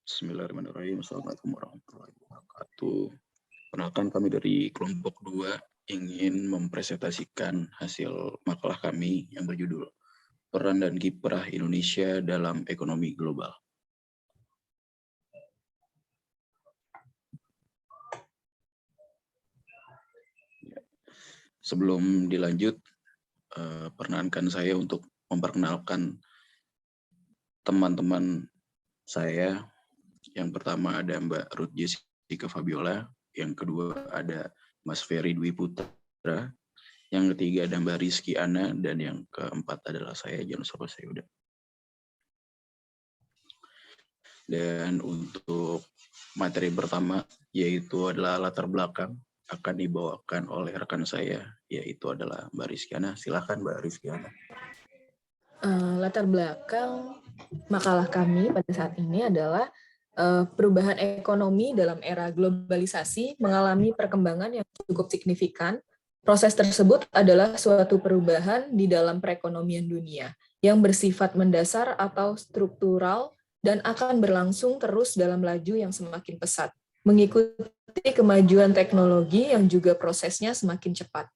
Bismillahirrahmanirrahim. Assalamualaikum warahmatullahi wabarakatuh. Perkenalkan, kami dari kelompok 2 ingin mempresentasikan hasil makalah kami yang berjudul Peran dan Kiprah Indonesia dalam Ekonomi Global. Sebelum dilanjut, perkenankan saya untuk memperkenalkan teman-teman saya. Yang pertama ada Mbak Ruth Jessica Fabiola, yang kedua ada Mas Ferry Dwi Putra, yang ketiga ada Mbak Rizky Ana, dan yang keempat adalah saya, Janus Sayuda. Dan untuk materi pertama, yaitu adalah latar belakang, akan dibawakan oleh rekan saya, yaitu adalah Mbak Rizky Ana. Silakan Mbak Rizky Ana. Latar belakang makalah kami pada saat ini adalah perubahan ekonomi dalam era globalisasi mengalami perkembangan yang cukup signifikan. Proses tersebut adalah suatu perubahan di dalam perekonomian dunia yang bersifat mendasar atau struktural dan akan berlangsung terus dalam laju yang semakin pesat, mengikuti kemajuan teknologi yang juga prosesnya semakin cepat.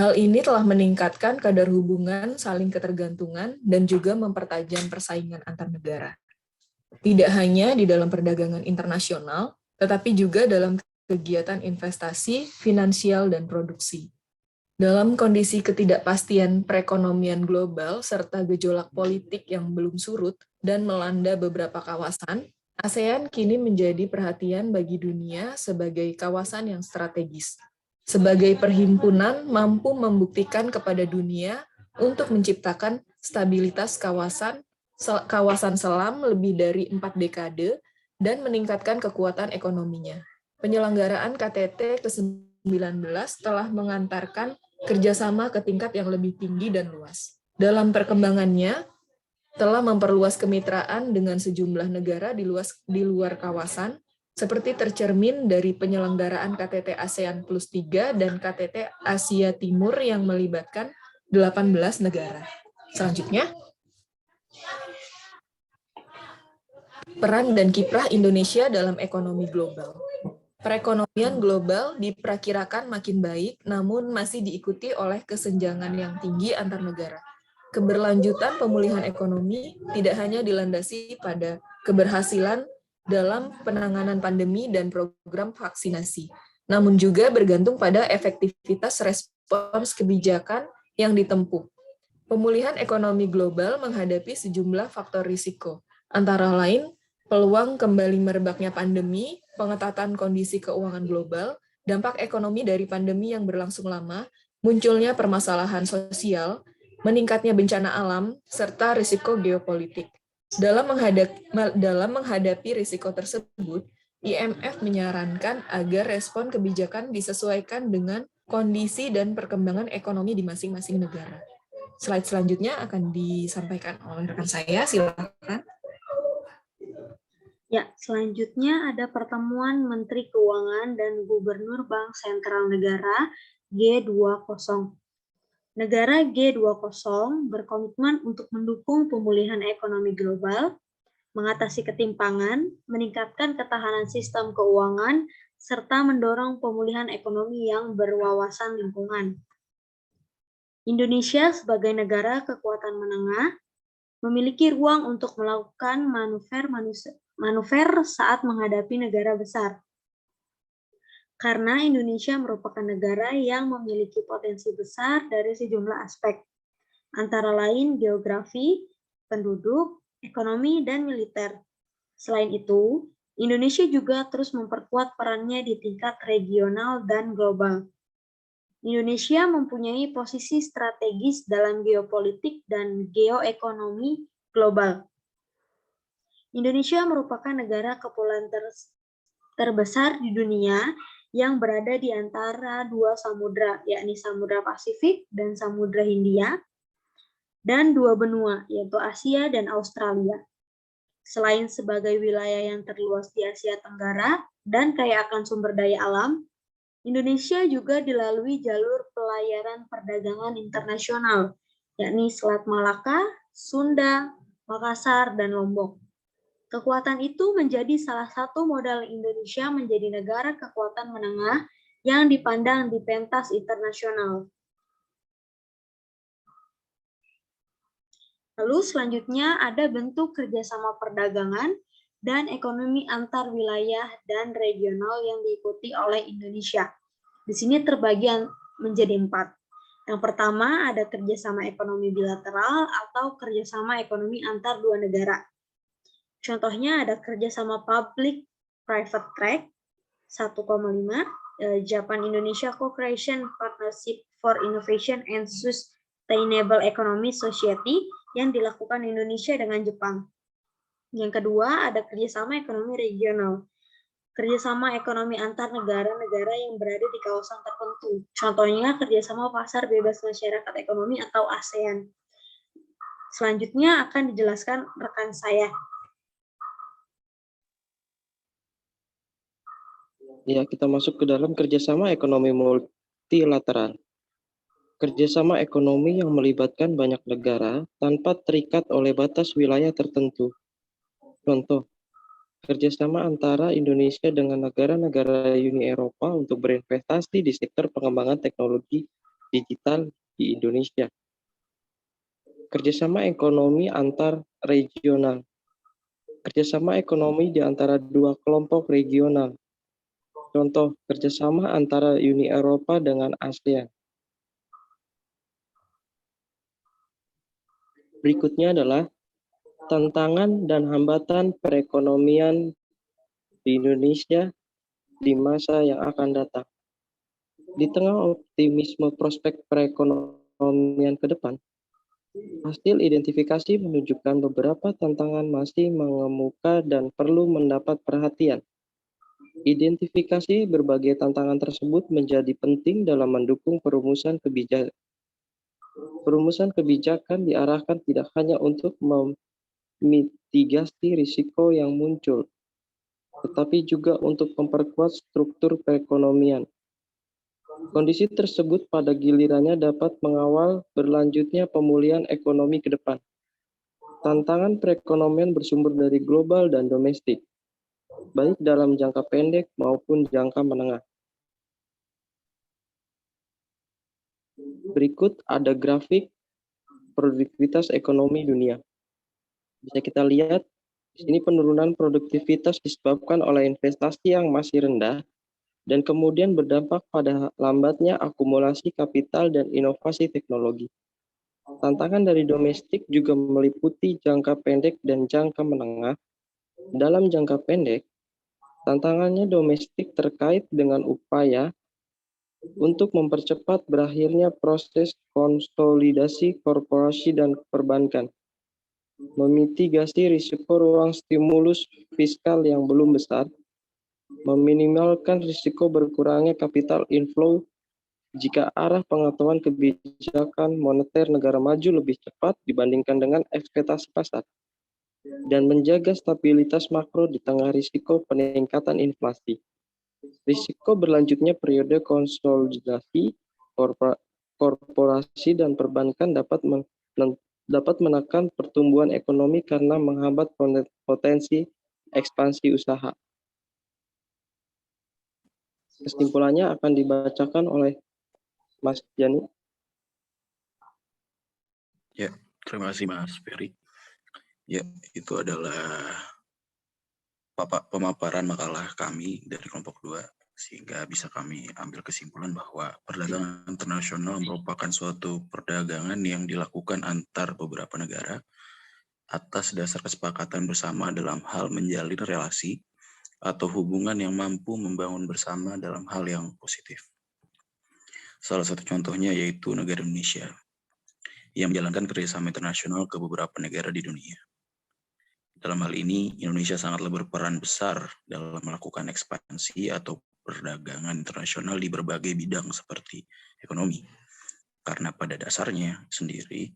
Hal ini telah meningkatkan kadar hubungan saling ketergantungan dan juga mempertajam persaingan antar negara. Tidak hanya di dalam perdagangan internasional, tetapi juga dalam kegiatan investasi, finansial, dan produksi. Dalam kondisi ketidakpastian perekonomian global serta gejolak politik yang belum surut dan melanda beberapa kawasan, ASEAN kini menjadi perhatian bagi dunia sebagai kawasan yang strategis. Sebagai perhimpunan mampu membuktikan kepada dunia untuk menciptakan stabilitas kawasan selam lebih dari 4 dekade dan meningkatkan kekuatan ekonominya. Penyelenggaraan KTT ke-19 telah mengantarkan kerjasama ke tingkat yang lebih tinggi dan luas. Dalam perkembangannya, telah memperluas kemitraan dengan sejumlah negara di luar kawasan, seperti tercermin dari penyelenggaraan KTT ASEAN Plus 3 dan KTT Asia Timur yang melibatkan 18 negara. Selanjutnya, peran dan kiprah Indonesia dalam ekonomi global. Perekonomian global diperkirakan makin baik, namun masih diikuti oleh kesenjangan yang tinggi antar negara. Keberlanjutan pemulihan ekonomi tidak hanya dilandasi pada keberhasilan dalam penanganan pandemi dan program vaksinasi, namun juga bergantung pada efektivitas respons kebijakan yang ditempuh. Pemulihan ekonomi global menghadapi sejumlah faktor risiko, antara lain peluang kembali merebaknya pandemi, pengetatan kondisi keuangan global, dampak ekonomi dari pandemi yang berlangsung lama, munculnya permasalahan sosial, meningkatnya bencana alam, serta risiko geopolitik. Dalam menghadapi risiko tersebut, IMF menyarankan agar respon kebijakan disesuaikan dengan kondisi dan perkembangan ekonomi di masing-masing negara. Slide selanjutnya akan disampaikan oleh rekan saya, silakan. Ya, selanjutnya ada pertemuan Menteri Keuangan dan Gubernur Bank Sentral Negara G20. Negara G20 berkomitmen untuk mendukung pemulihan ekonomi global, mengatasi ketimpangan, meningkatkan ketahanan sistem keuangan, serta mendorong pemulihan ekonomi yang berwawasan lingkungan. Indonesia sebagai negara kekuatan menengah memiliki ruang untuk melakukan manuver saat menghadapi negara besar. Karena Indonesia merupakan negara yang memiliki potensi besar dari sejumlah aspek, antara lain geografi, penduduk, ekonomi, dan militer. Selain itu, Indonesia juga terus memperkuat perannya di tingkat regional dan global. Indonesia mempunyai posisi strategis dalam geopolitik dan geoekonomi global. Indonesia merupakan negara kepulauan terbesar di dunia yang berada di antara dua samudra, yakni Samudra Pasifik dan Samudra Hindia, dan dua benua, yaitu Asia dan Australia. Selain sebagai wilayah yang terluas di Asia Tenggara dan kaya akan sumber daya alam, Indonesia juga dilalui jalur pelayaran perdagangan internasional, yakni Selat Malaka, Sunda, Makassar, dan Lombok. Kekuatan itu menjadi salah satu modal Indonesia menjadi negara kekuatan menengah yang dipandang di pentas internasional. Lalu selanjutnya ada bentuk kerjasama perdagangan dan ekonomi antar wilayah dan regional yang diikuti oleh Indonesia. Di sini terbagi menjadi 4. Yang pertama ada kerjasama ekonomi bilateral atau kerjasama ekonomi antar dua negara. Contohnya ada kerjasama public-private track 1,5, Japan-Indonesia Cooperation Partnership for Innovation and Sustainable Economy Society yang dilakukan Indonesia dengan Jepang. Yang kedua ada kerjasama ekonomi regional, kerjasama ekonomi antar negara-negara yang berada di kawasan tertentu. Contohnya kerjasama pasar bebas masyarakat ekonomi atau ASEAN. Selanjutnya akan dijelaskan rekan saya. Ya, kita masuk ke dalam kerjasama ekonomi multilateral. Kerjasama ekonomi yang melibatkan banyak negara tanpa terikat oleh batas wilayah tertentu. Contoh, kerjasama antara Indonesia dengan negara-negara Uni Eropa untuk berinvestasi di sektor pengembangan teknologi digital di Indonesia. Kerjasama ekonomi antar regional. Kerjasama ekonomi di antara dua kelompok regional. Contoh, kerjasama antara Uni Eropa dengan ASEAN. Berikutnya adalah tantangan dan hambatan perekonomian di Indonesia di masa yang akan datang. Di tengah optimisme prospek perekonomian ke depan, hasil identifikasi menunjukkan beberapa tantangan masih mengemuka dan perlu mendapat perhatian. Identifikasi berbagai tantangan tersebut menjadi penting dalam mendukung perumusan kebijakan. Perumusan kebijakan diarahkan tidak hanya untuk memitigasi risiko yang muncul, tetapi juga untuk memperkuat struktur perekonomian. Kondisi tersebut pada gilirannya dapat mengawal berlanjutnya pemulihan ekonomi ke depan. Tantangan perekonomian bersumber dari global dan domestik, baik dalam jangka pendek maupun jangka menengah. Berikut ada grafik produktivitas ekonomi dunia. Bisa kita lihat, di sini penurunan produktivitas disebabkan oleh investasi yang masih rendah dan kemudian berdampak pada lambatnya akumulasi kapital dan inovasi teknologi. Tantangan dari domestik juga meliputi jangka pendek dan jangka menengah. Dalam jangka pendek, tantangannya domestik terkait dengan upaya untuk mempercepat berakhirnya proses konsolidasi korporasi dan perbankan, memitigasi risiko ruang stimulus fiskal yang belum besar, meminimalkan risiko berkurangnya capital inflow jika arah pengetahuan kebijakan moneter negara maju lebih cepat dibandingkan dengan ekspektasi pasar, dan menjaga stabilitas makro di tengah risiko peningkatan inflasi. Risiko berlanjutnya periode konsolidasi korporasi dan perbankan dapat menekan pertumbuhan ekonomi karena menghambat potensi ekspansi usaha. Kesimpulannya akan dibacakan oleh Mas Jani. Ya, terima kasih Mas Ferry. Ya, itu adalah pemaparan makalah kami dari kelompok 2, sehingga bisa kami ambil kesimpulan bahwa perdagangan internasional merupakan suatu perdagangan yang dilakukan antar beberapa negara atas dasar kesepakatan bersama dalam hal menjalin relasi atau hubungan yang mampu membangun bersama dalam hal yang positif. Salah satu contohnya yaitu negara Indonesia yang menjalankan kerjasama internasional ke beberapa negara di dunia. Dalam hal ini, Indonesia sangatlah berperan besar dalam melakukan ekspansi atau perdagangan internasional di berbagai bidang seperti ekonomi. Karena pada dasarnya sendiri,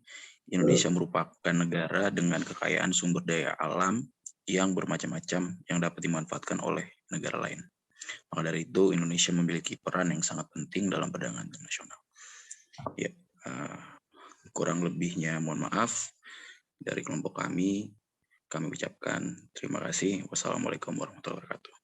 Indonesia merupakan negara dengan kekayaan sumber daya alam yang bermacam-macam yang dapat dimanfaatkan oleh negara lain. Maka dari itu, Indonesia memiliki peran yang sangat penting dalam perdagangan internasional. Ya, kurang lebihnya mohon maaf dari kelompok kami. kami ucapkan terima kasih. Wassalamualaikum warahmatullahi wabarakatuh.